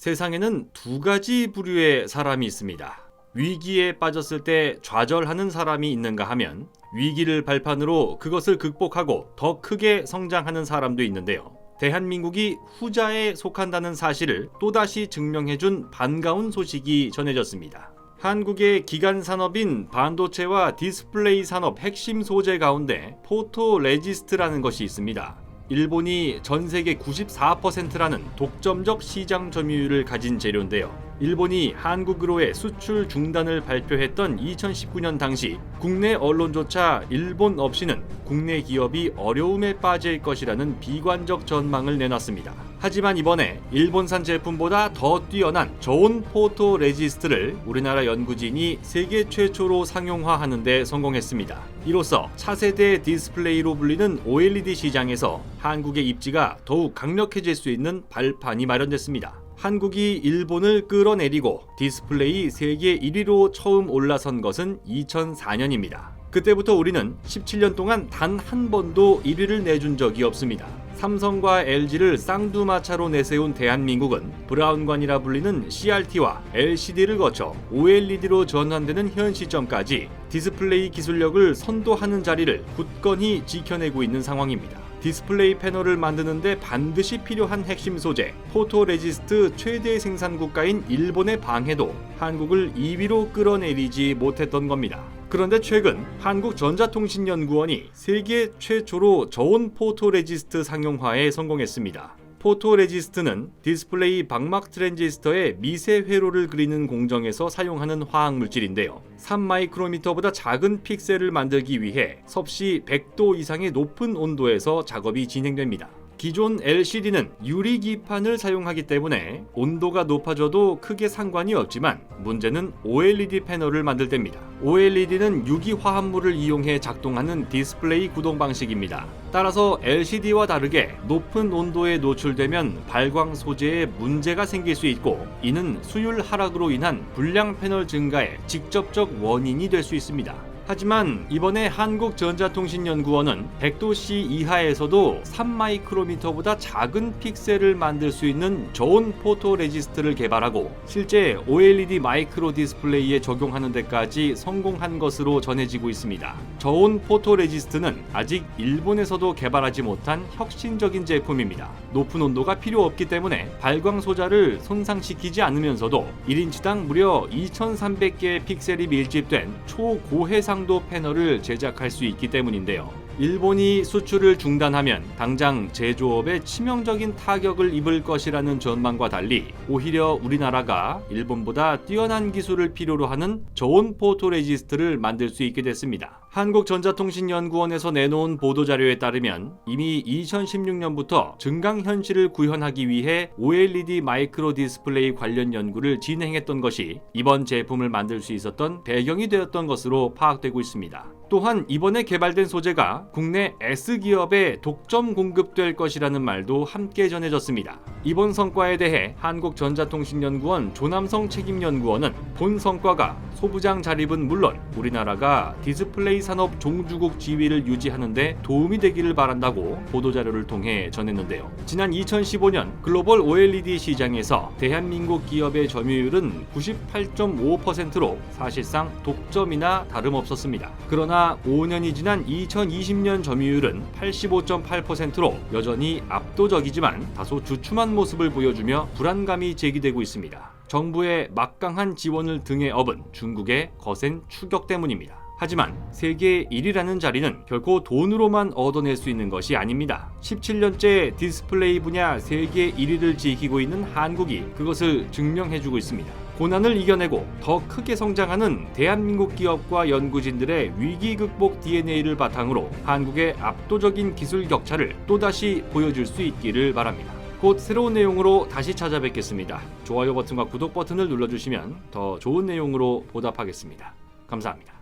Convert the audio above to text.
세상에는 두 가지 부류의 사람이 있습니다. 위기에 빠졌을 때 좌절하는 사람이 있는가 하면 위기를 발판으로 그것을 극복하고 더 크게 성장하는 사람도 있는데요. 대한민국이 후자에 속한다는 사실을 또다시 증명해준 반가운 소식이 전해졌습니다. 한국의 기간 산업인 반도체와 디스플레이 산업 핵심 소재 가운데 포토레지스트라는 것이 있습니다. 일본이 전 세계 94%라는 독점적 시장 점유율을 가진 재료인데요. 일본이 한국으로의 수출 중단을 발표했던 2019년 당시 국내 언론조차 일본 없이는 국내 기업이 어려움에 빠질 것이라는 비관적 전망을 내놨습니다. 하지만 이번에 일본산 제품보다 더 뛰어난 저온 포토레지스트를 우리나라 연구진이 세계 최초로 상용화하는 데 성공했습니다. 이로써 차세대 디스플레이로 불리는 OLED 시장에서 한국의 입지가 더욱 강력해질 수 있는 발판이 마련됐습니다. 한국이 일본을 끌어내리고 디스플레이 세계 1위로 처음 올라선 것은 2004년입니다. 그때부터 우리는 17년 동안 단 한 번도 1위를 내준 적이 없습니다. 삼성과 LG를 쌍두마차로 내세운 대한민국은 브라운관이라 불리는 CRT와 LCD를 거쳐 OLED로 전환되는 현 시점까지 디스플레이 기술력을 선도하는 자리를 굳건히 지켜내고 있는 상황입니다. 디스플레이 패널을 만드는데 반드시 필요한 핵심 소재, 포토레지스트 최대 생산 국가인 일본의 방해도 한국을 2위로 끌어내리지 못했던 겁니다. 그런데 최근 한국전자통신연구원이 세계 최초로 저온 포토레지스트 상용화에 성공했습니다. 포토레지스트는 디스플레이 방막 트랜지스터의 미세 회로를 그리는 공정에서 사용하는 화학물질인데요. 3마이크로미터보다 작은 픽셀을 만들기 위해 섭씨 100도 이상의 높은 온도에서 작업이 진행됩니다. 기존 LCD는 유리기판을 사용하기 때문에 온도가 높아져도 크게 상관이 없지만 문제는 OLED 패널을 만들 때입니다. OLED는 유기화합물을 이용해 작동하는 디스플레이 구동 방식입니다. 따라서 LCD와 다르게 높은 온도에 노출되면 발광 소재에 문제가 생길 수 있고 이는 수율 하락으로 인한 불량 패널 증가의 직접적 원인이 될 수 있습니다. 하지만 이번에 한국전자통신연구원은 100도씨 이하에서도 3마이크로미터보다 작은 픽셀을 만들 수 있는 저온 포토레지스트를 개발하고 실제 OLED 마이크로 디스플레이에 적용하는 데까지 성공한 것으로 전해지고 있습니다. 저온 포토레지스트는 아직 일본에서도 개발하지 못한 혁신적인 제품입니다. 높은 온도가 필요 없기 때문에 발광 소자를 손상시키지 않으면서도 1인치당 무려 2300개의 픽셀이 밀집된 초고해상 도 패널을 제작할 수 있기 때문인데요. 일본이 수출을 중단하면 당장 제조업에 치명적인 타격을 입을 것이라는 전망과 달리 오히려 우리나라가 일본보다 뛰어난 기술을 필요로 하는 저온 포토레지스트를 만들 수 있게 됐습니다. 한국전자통신연구원에서 내놓은 보도자료에 따르면 이미 2016년부터 증강현실을 구현하기 위해 OLED 마이크로 디스플레이 관련 연구를 진행했던 것이 이번 제품을 만들 수 있었던 배경이 되었던 것으로 파악되고 있습니다. 또한 이번에 개발된 소재가 국내 S기업에 독점 공급될 것이라는 말도 함께 전해졌습니다. 이번 성과에 대해 한국전자통신연구원 조남성 책임연구원은 본 성과가 소부장 자립은 물론 우리나라가 디스플레이 산업 종주국 지위를 유지하는 데 도움이 되기를 바란다고 보도자료를 통해 전했는데요. 지난 2015년 글로벌 OLED 시장에서 대한민국 기업의 점유율은 98.5%로 사실상 독점이나 다름없었습니다. 그러나 5년이 지난 2020년 점유율은 85.8%로 여전히 압도적이지만 다소 주춤한 모습을 보여주며 불안감이 제기되고 있습니다. 정부의 막강한 지원을 등에 업은 중국의 거센 추격 때문입니다. 하지만 세계 1위라는 자리는 결코 돈으로만 얻어낼 수 있는 것이 아닙니다. 17년째 디스플레이 분야 세계 1위를 지키고 있는 한국이 그것을 증명해주고 있습니다. 고난을 이겨내고 더 크게 성장하는 대한민국 기업과 연구진들의 위기 극복 DNA를 바탕으로 한국의 압도적인 기술 격차를 또다시 보여줄 수 있기를 바랍니다. 곧 새로운 내용으로 다시 찾아뵙겠습니다. 좋아요 버튼과 구독 버튼을 눌러주시면 더 좋은 내용으로 보답하겠습니다. 감사합니다.